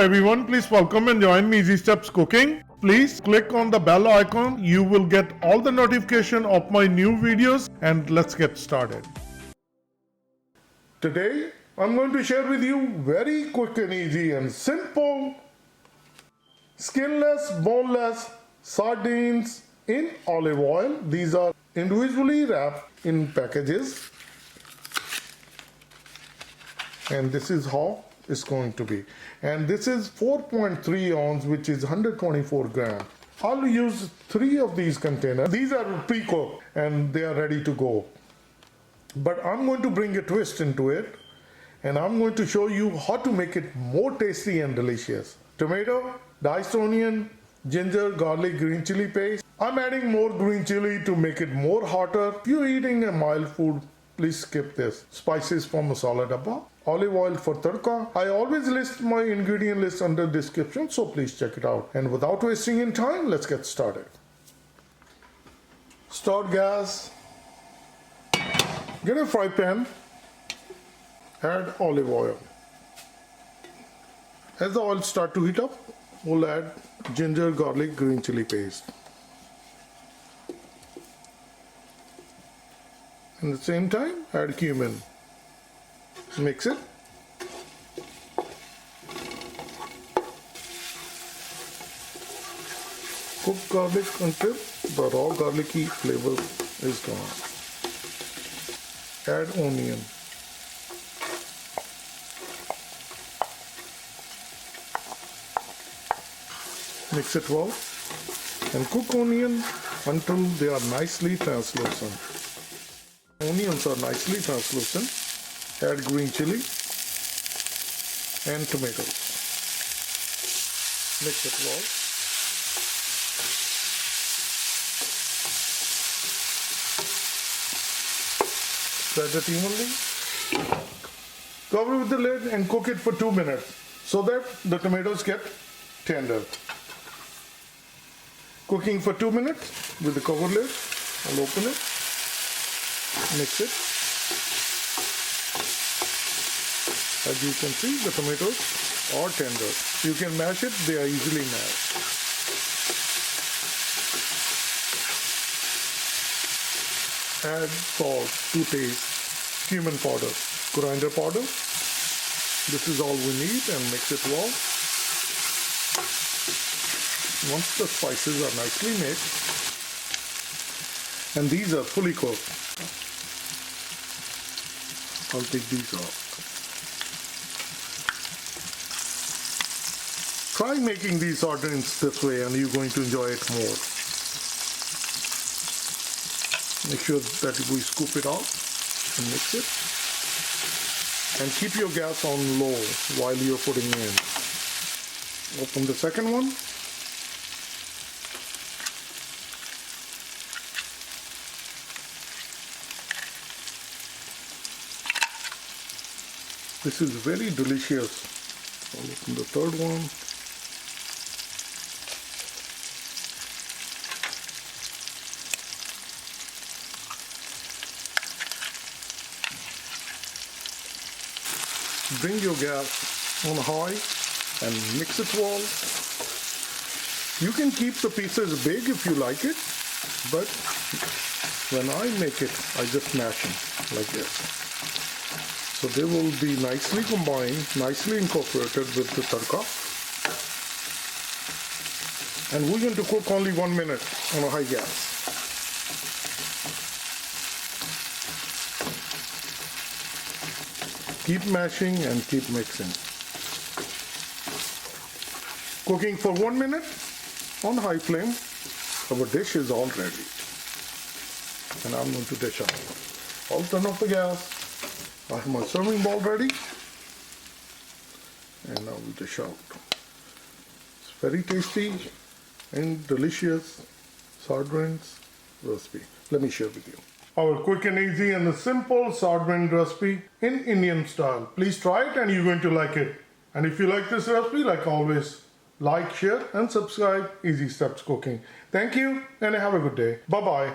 everyone, please welcome and join me Easy Steps Cooking. Please click on the bell icon. You will get all the notification of my new videos, and let's get started. Today I'm going to share with you very quick and easy and simple skinless, boneless sardines in olive oil. These are individually wrapped in packages, and this is how it's going to be. And this is 4.3 ounce, which is 124 gram. I'll use 3 of these containers. These are pre-cooked and they are ready to go. But I'm going to bring a twist into it, and I'm going to show you how to make it more tasty and delicious. Tomato, diced onion, ginger, garlic, green chili paste. I'm adding more green chili to make it more hotter. If you're eating a mild food, please skip this. Spices from Masala dabba. Olive oil for tadka. I always list my ingredient list under description, so please check it out. And without wasting any time, let's get started. Start gas. Get a fry pan. Add olive oil. As the oil starts to heat up, we'll add ginger, garlic, green chili paste. At the same time, add cumin. Mix it. Cook garlic until the raw garlicky flavor is gone. Add onion. Mix it well and cook onion until they are nicely translucent. Onions are nicely translucent. Add green chili and tomatoes. Mix it well. Spread it evenly. Cover with the lid and cook it for 2 minutes so that the tomatoes get tender. Cooking for 2 minutes with the cover lid. I'll open it. Mix it. As you can see, the tomatoes are tender. You can mash it, they are easily mashed. Add salt to taste, cumin powder, coriander powder. This is all we need, and mix it well. Once the spices are nicely mixed, and these are fully cooked, I'll take these off. Try making these sardines this way and you're going to enjoy it more. Make sure that we scoop it out and mix it. And keep your gas on low while you're putting in. Open the second one. This is very delicious. I'll open the third one. Bring your gas on high and mix it well. You can keep the pieces big if you like it, but when I make it, I just mash them like this. So they will be nicely combined, nicely incorporated with the tadka. And we're going to cook only 1 minute on a high gas. Keep mashing and keep mixing. Cooking for 1 minute on high flame. Our dish is all ready. And I'm going to dish out. I'll turn off the gas. I have my serving bowl ready. And I will dish out. It's very tasty and delicious sardines recipe. Let me share with you. Our quick and easy and a simple sardine recipe in Indian style. Please try it and you're going to like it. And if you like this recipe, like always, like, share and subscribe Easy Steps Cooking. Thank you and have a good day. Bye-bye.